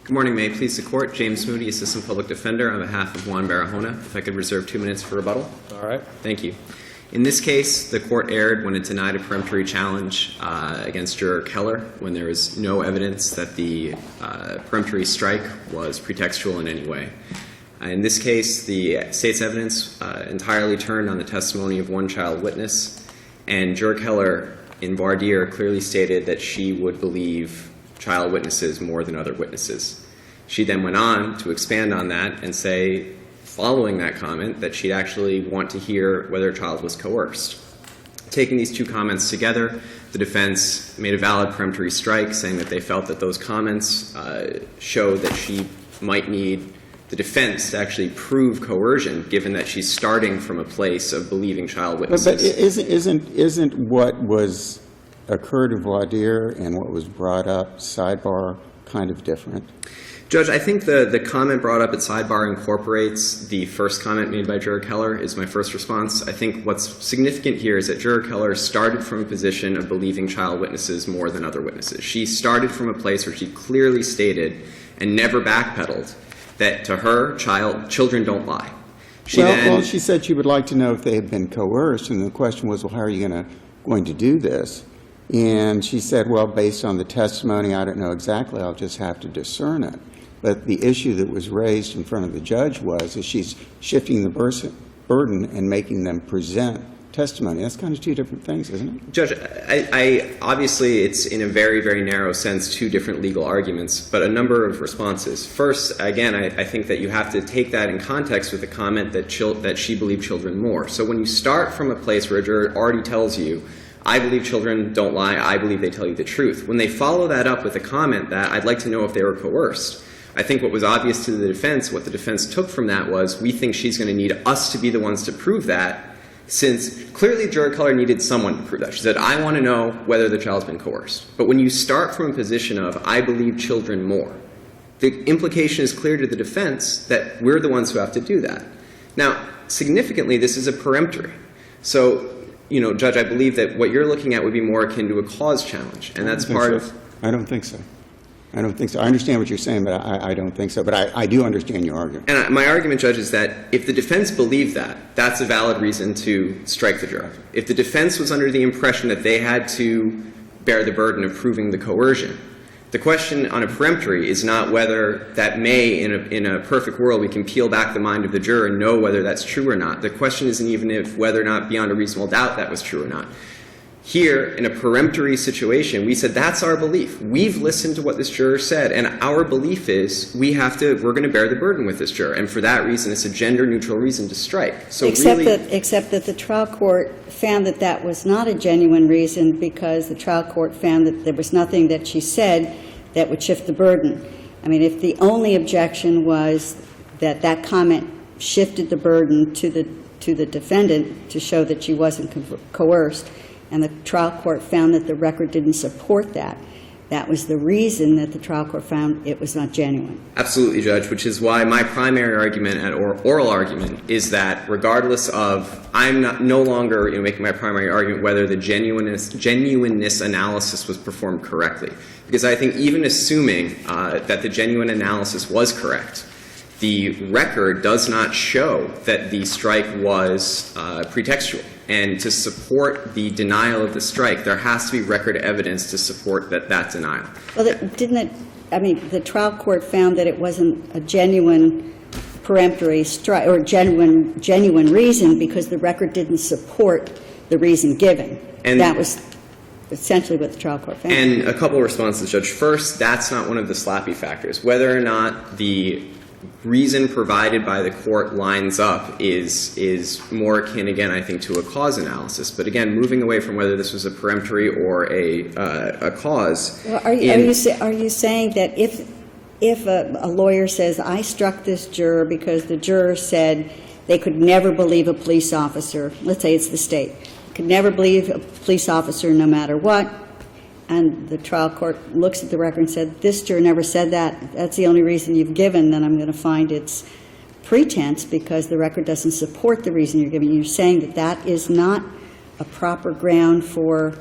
Good morning. May it please the Court. James Moody, Assistant Public Defender, on behalf of Juan Barahona. If I could reserve 2 minutes for rebuttal. All right. Thank you. In this case, the Court erred when it denied a peremptory challenge against Juror Keller when there was no evidence that the peremptory strike was pretextual in any way. In this case, the State's evidence entirely turned on the testimony of one child witness, and Juror Keller in voir dire clearly stated that she would believe child witnesses more than other witnesses. She then went on to expand on that and say, following that comment, that she'd actually want to hear whether a child was coerced. Taking these two comments together, the defense made a valid peremptory strike, saying that they felt that those comments showed that she might need the defense to actually prove coercion, given that she's starting from a place of believing child witnesses. But isn't what was occurred in voir dire and what was brought up sidebar kind of different? Judge, I think the comment brought up at sidebar incorporates the first comment made by Juror Keller, is my first response. I think what's significant here is that Juror Keller started from a position of believing child witnesses more than other witnesses. She started from a place where she clearly stated and never backpedaled that to her, children don't lie. She said she would like to know if they had been coerced, and the question was, well, how are you going to do this? And she said, well, based on the testimony, I don't know exactly. I'll just have to discern it. But the issue that was raised in front of the judge was, is she's shifting the burden and making them present testimony. That's kind of two different things, isn't it? Judge, I obviously it's in a very, very narrow sense two different legal arguments, but a number of responses. First, again, I think that you have to take that in context with the comment that she believed children more. So when you start from a place where a juror already tells you, I believe children don't lie, I believe they tell you the truth, when they follow that up with a comment that I'd like to know if they were coerced, I think what was obvious to the defense, what the defense took from that was, we think she's going to need us to be the ones to prove that, since clearly Juror Keller needed someone to prove that. She said, I want to know whether the child's been coerced. But when you start from a position of, I believe children more, the implication is clear to the defense that we're the ones who have to do that. Now, significantly, this is a peremptory. So, Judge, I believe that what you're looking at would be more akin to a cause challenge, and that's part of... I don't think so. I don't think so. I understand what you're saying, but I don't think so. But I do understand your argument. And my argument, Judge, is that if the defense believed that, that's a valid reason to strike the juror. If the defense was under the impression that they had to bear the burden of proving the coercion, the question on a peremptory is not whether that may, in a perfect world, we can peel back the mind of the juror and know whether that's true or not. The question isn't even if whether or not beyond a reasonable doubt that was true or not. Here, in a peremptory situation, we said that's our belief. We've listened to what this juror said, and our belief is we're going to bear the burden with this juror, and for that reason, it's a gender-neutral reason to strike. So except that the trial court found that that was not a genuine reason because the trial court found that there was nothing that she said that would shift the burden. I mean, if the only objection was that that comment shifted the burden to the defendant to show that she wasn't coerced, and the trial court found that the record didn't support that, that was the reason that the trial court found it was not genuine. Absolutely, Judge, which is why my primary argument and oral argument is that regardless of, I'm no longer making my primary argument whether the genuineness analysis was performed correctly. Because I think even assuming that the genuine analysis was correct, the record does not show that the strike was pretextual. And to support the denial of the strike, there has to be record evidence to support that denial. Well, the trial court found that it wasn't a genuine peremptory strike or genuine reason because the record didn't support the reason given. And that was essentially what the trial court found. And a couple of responses, Judge. First, that's not one of the slappy factors. Whether or not the reason provided by the court lines up is more akin, again, I think, to a cause analysis. But again, moving away from whether this was a peremptory or a cause. Well, are you saying that if a lawyer says, I struck this juror because the juror said they could never believe a police officer, let's say it's the state, could never believe a police officer no matter what, and the trial court looks at the record and said, this juror never said that, that's the only reason you've given, then I'm going to find it's pretense because the record doesn't support the reason you're giving. You're saying that that is not a proper ground for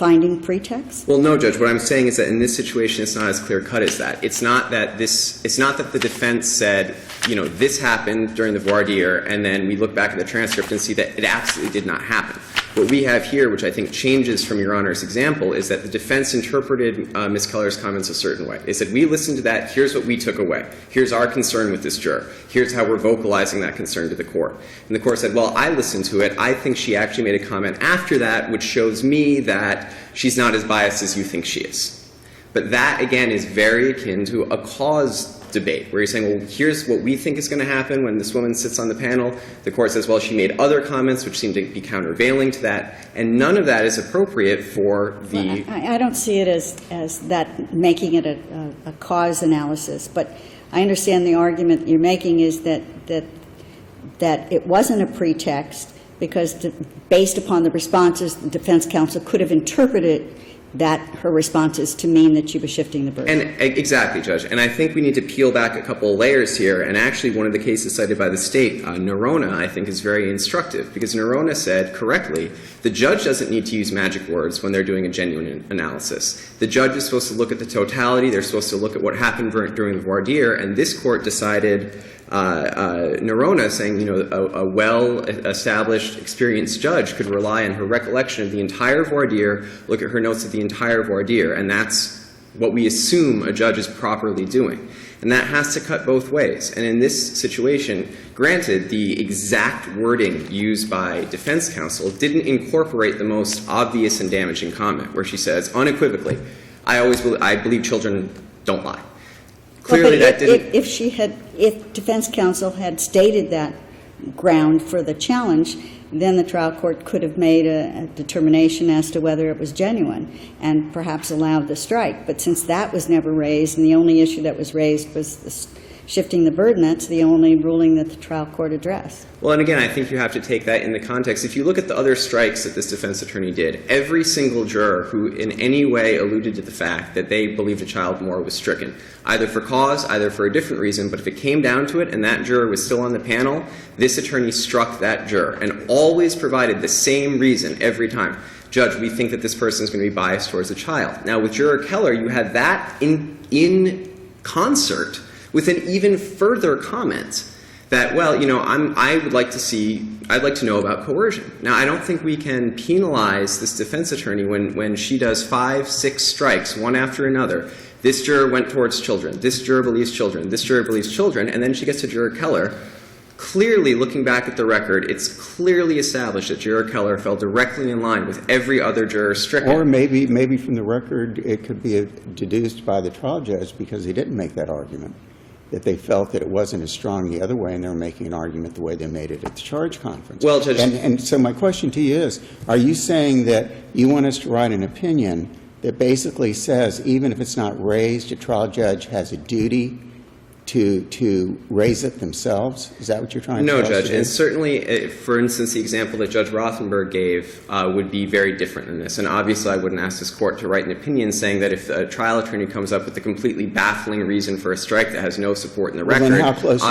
finding pretext? Well, no, Judge. What I'm saying is that in this situation, it's not as clear-cut as that. It's not that the defense said, this happened during the voir dire, and then we look back at the transcript and see that it absolutely did not happen. What we have here, which I think changes from Your Honor's example, is that the defense interpreted Ms. Keller's comments a certain way. They said, we listened to that, here's what we took away. Here's our concern with this juror. Here's how we're vocalizing that concern to the court. And the court said, well, I listened to it. I think she actually made a comment after that, which shows me that she's not as biased as you think she is. But that, again, is very akin to a cause debate, where you're saying, well, here's what we think is going to happen when this woman sits on the panel. The court says, well, she made other comments which seem to be countervailing to that, and none of that is appropriate for the... Well, I don't see it as that making it a cause analysis, but I understand the argument you're making is that it wasn't a pretext because based upon the responses, the defense counsel could have interpreted that her responses to mean that she was shifting the burden. And exactly, Judge. And I think we need to peel back a couple of layers here. And actually, one of the cases cited by the state, Nerona, I think is very instructive, because Nerona said correctly, the judge doesn't need to use magic words when they're doing a genuine analysis. The judge is supposed to look at the totality. They're supposed to look at what happened during the voir dire. And this court decided Nerona, saying, a well-established, experienced judge could rely on her recollection of the entire voir dire, look at her notes of the entire voir dire, and that's what we assume a judge is properly doing. And that has to cut both ways. And in this situation, granted, the exact wording used by defense counsel didn't incorporate the most obvious and damaging comment, where she says, unequivocally, I believe children don't lie. Clearly, that didn't. If defense counsel had stated that ground for the challenge, then the trial court could have made a determination as to whether it was genuine and perhaps allowed the strike. But since that was never raised and the only issue that was raised was shifting the burden, that's the only ruling that the trial court addressed. Well, and again, I think you have to take that in the context. If you look at the other strikes that this defense attorney did, every single juror who in any way alluded to the fact that they believed a child more was stricken, either for cause, either for a different reason. But if it came down to it and that juror was still on the panel, this attorney struck that juror and always provided the same reason every time. Judge, we think that this person is going to be biased towards a child. Now, with Juror Keller, you had that in concert with an even further comment that, well, I'd like to know about coercion. Now, I don't think we can penalize this defense attorney when she does 5, 6 strikes, one after another. This juror went towards children. This juror believes children. This juror believes children. And then she gets to Juror Keller. Clearly, looking back at the record, it's clearly established that Juror Keller fell directly in line with every other juror stricken. Or maybe from the record, it could be deduced by the trial judge because he didn't make that argument, that they felt that it wasn't as strong the other way, and they were making an argument the way they made it at the charge conference. Well, Judge, and so my question to you is, are you saying that you want us to write an opinion that basically says even if it's not raised, a trial judge has a duty to raise it themselves? Is that what you're trying to tell us? No, Judge. And certainly, for instance, the example that Judge Rothenberg gave would be very different in this. And obviously, I wouldn't ask this court to write an opinion saying that if a trial attorney comes up with a completely baffling reason for a strike that has no support in the record, then how close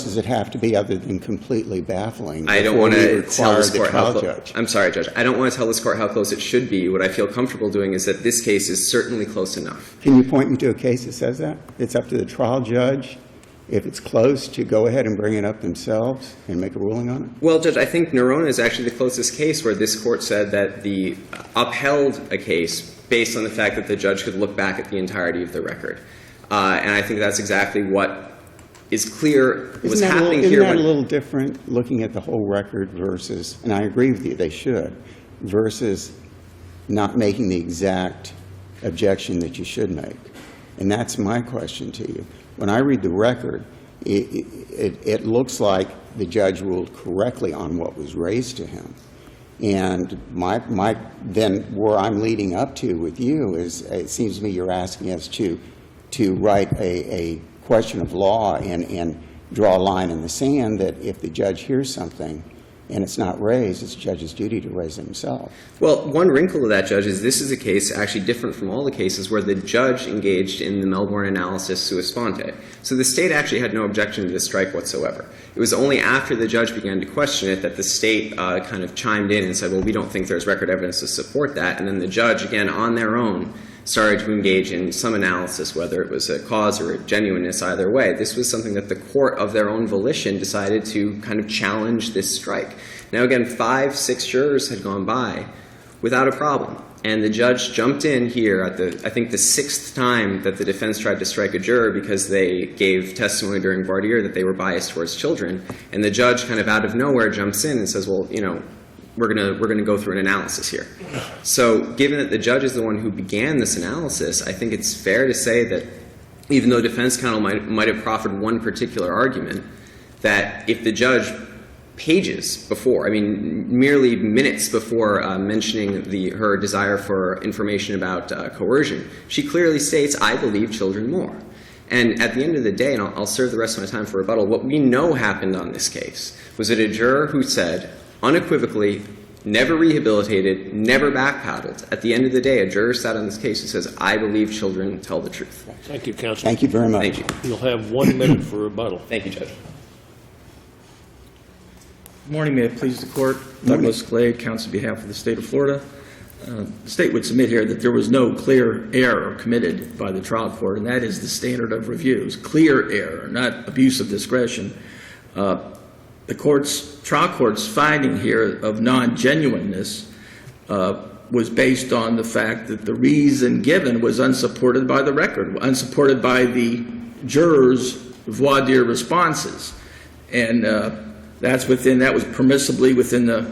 does it have to be other than completely baffling? I don't want to tell this court how close. I'm sorry, Judge. I don't want to tell this court how close it should be. What I feel comfortable doing is that this case is certainly close enough. Can you point me to a case that says that? It's up to the trial judge, if it's close, to go ahead and bring it up themselves and make a ruling on it? Well, Judge, I think Nerona is actually the closest case where this court said that the upheld a case based on the fact that the judge could look back at the entirety of the record. And I think that's exactly what is clear was happening here. Isn't that a little different, looking at the whole record versus, and I agree with you, they should, versus not making the exact objection that you should make? And that's my question to you. When I read the record, it looks like the judge ruled correctly on what was raised to him. And then where I'm leading up to with you is, it seems to me you're asking us to write a question of law and draw a line in the sand that if the judge hears something and it's not raised, it's the judge's duty to raise it himself. Well, one wrinkle to that, Judge, is this is a case actually different from all the cases where the judge engaged in the Melbourne analysis sua sponte. So the state actually had no objection to this strike whatsoever. It was only after the judge began to question it that the state kind of chimed in and said, well, we don't think there's record evidence to support that. And then the judge, again, on their own, started to engage in some analysis, whether it was a cause or a genuineness, either way. This was something that the court of their own volition decided to kind of challenge this strike. Now, again, 5, 6 jurors had gone by without a problem. And the judge jumped in here at I think the 6th time that the defense tried to strike a juror because they gave testimony during voir dire that they were biased towards children. And the judge kind of out of nowhere jumps in and says, well, you know, we're gonna go through an analysis here. So given that the judge is the one who began this analysis, I think it's fair to say that even though defense counsel might have proffered one particular argument, that if the judge pages before, I mean merely minutes before mentioning her desire for information about coercion, she clearly states, I believe children more. And at the end of the day, and I'll serve the rest of my time for rebuttal, what we know happened on this case was that a juror who said, unequivocally, never rehabilitated, never backpedaled. At the end of the day, a juror sat on this case who says, I believe children tell the truth. Thank you, counsel. Thank you very much. Thank you. You'll have 1 minute for rebuttal. Thank you, Judge. Good morning. May it please the Court. Douglas Glade, counsel on behalf of the State of Florida. The State would submit here that there was no clear error committed by the trial court, and that is the standard of reviews. Clear error, not abuse of discretion. The trial court's finding here of non-genuineness was based on the fact that the reason given was unsupported by the record, unsupported by the jurors' voir dire responses. And that was permissibly within the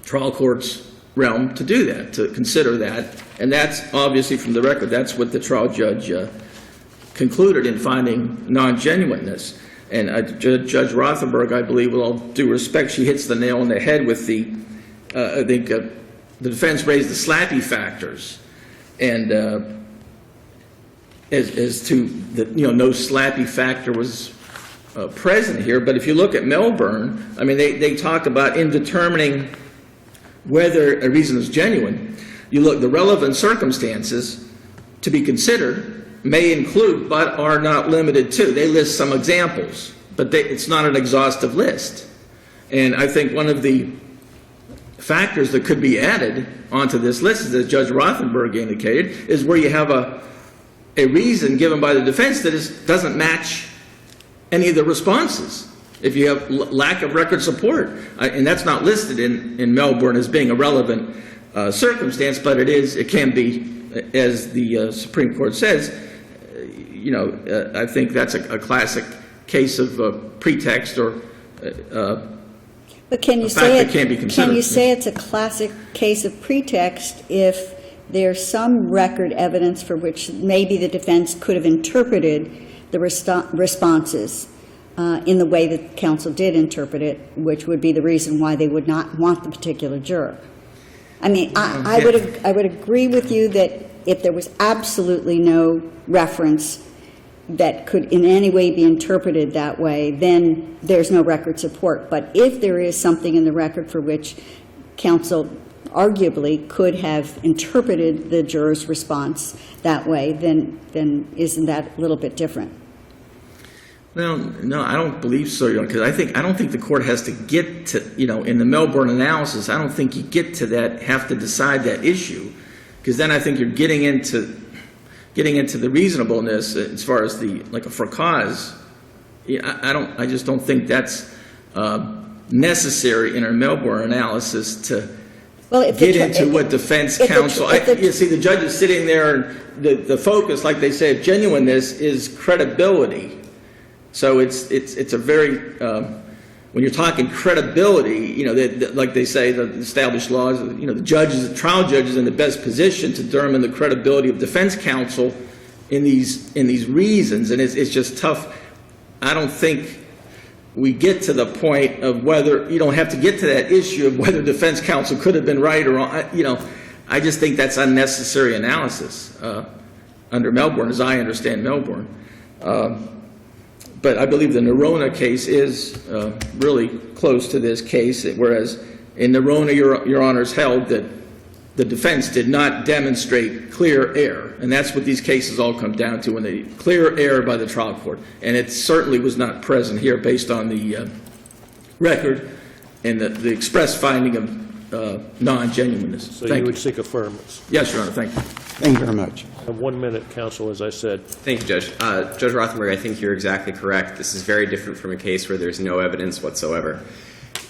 trial court's realm to do that, to consider that. And that's obviously from the record. That's what the trial judge concluded in finding non-genuineness. And Judge Rothenberg, I believe, with all due respect, she hits the nail on the head with I think the defense raised the slappy factors. And as to the, no slappy factor was present here. But if you look at Melbourne, I mean, they talk about in determining whether a reason is genuine, you look, the relevant circumstances to be considered may include but are not limited to. They list some examples, but it's not an exhaustive list. And I think one of the factors that could be added onto this list, as Judge Rothenberg indicated, is where you have a reason given by the defense that doesn't match any of the responses. If you have lack of record support, and that's not listed in Melbourne as being a relevant circumstance, but it can be, as the Supreme Court says, I think that's a classic case of pretext or But can you a fact that can't be considered. Can you say it's a classic case of pretext if there's some record evidence for which maybe the defense could have interpreted the responses in the way that counsel did interpret it, which would be the reason why they would not want the particular juror? I mean, I would agree with you that if there was absolutely no reference that could in any way be interpreted that way, then there's no record support. But if there is something in the record for which counsel arguably could have interpreted the juror's response that way, then isn't that a little bit different? Well, no, I don't believe so, because I don't think the court has to get to, in the Melbourne analysis, I don't think you get to that, have to decide that issue, because then I think you're getting into the reasonableness as far as like a for cause. I just don't think that's necessary in a Melbourne analysis to get into what defense counsel. You see, the judge is sitting there, and the focus, like they say, of genuineness is credibility. So it's a very when you're talking credibility, like they say, the established laws, the trial judge is in the best position to determine the credibility of defense counsel in these reasons, and it's just tough. I don't think we get to the point of whether you don't have to get to that issue of whether defense counsel could have been right or wrong. I just think that's unnecessary analysis under Melbourne, as I understand Melbourne. But I believe the Nerona case is really close to this case, whereas in Nerona, Your Honors held that the defense did not demonstrate clear error. And that's what these cases all come down to, when they clear error by the trial court. And it certainly was not present here based on the record and the express finding of non-genuineness. So Thank you you. would seek affirmance. Yes, Your Honor, thank you. Thank you very much. And 1 minute, counsel, as I said. Thank you, Judge. Judge Rothenberg, I think you're exactly correct. This is very different from a case where there's no evidence whatsoever.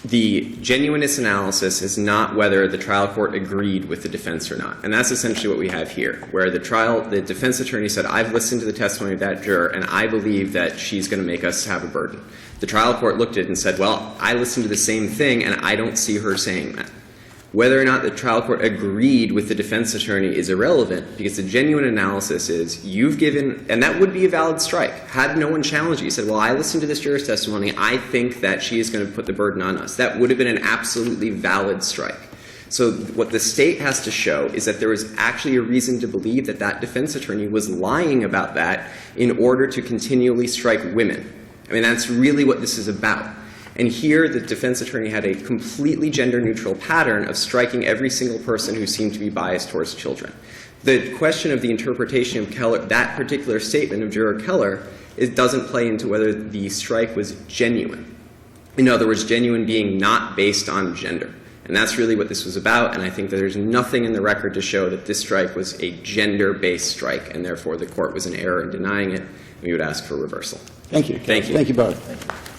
The genuineness analysis is not whether the trial court agreed with the defense or not. And that's essentially what we have here, where the defense attorney said, I've listened to the testimony of that juror, and I believe that she's going to make us have a burden. The trial court looked at it and said, well, I listened to the same thing, and I don't see her saying that. Whether or not the trial court agreed with the defense attorney is irrelevant, because the genuine analysis is you've given, and that would be a valid strike. Had no one challenged you, said, well, I listened to this juror's testimony, I think that she is going to put the burden on us. That would have been an absolutely valid strike. So what the state has to show is that there was actually a reason to believe that that defense attorney was lying about that in order to continually strike women. I mean, that's really what this is about. And here, the defense attorney had a completely gender-neutral pattern of striking every single person who seemed to be biased towards children. The question of the interpretation of Keller, that particular statement of Juror Keller, it doesn't play into whether the strike was genuine. In other words, genuine being not based on gender. And that's really what this was about, and I think that there's nothing in the record to show that this strike was a gender-based strike, and therefore the court was in error in denying it, and we would ask for reversal. Thank you. Thank you. Thank you both.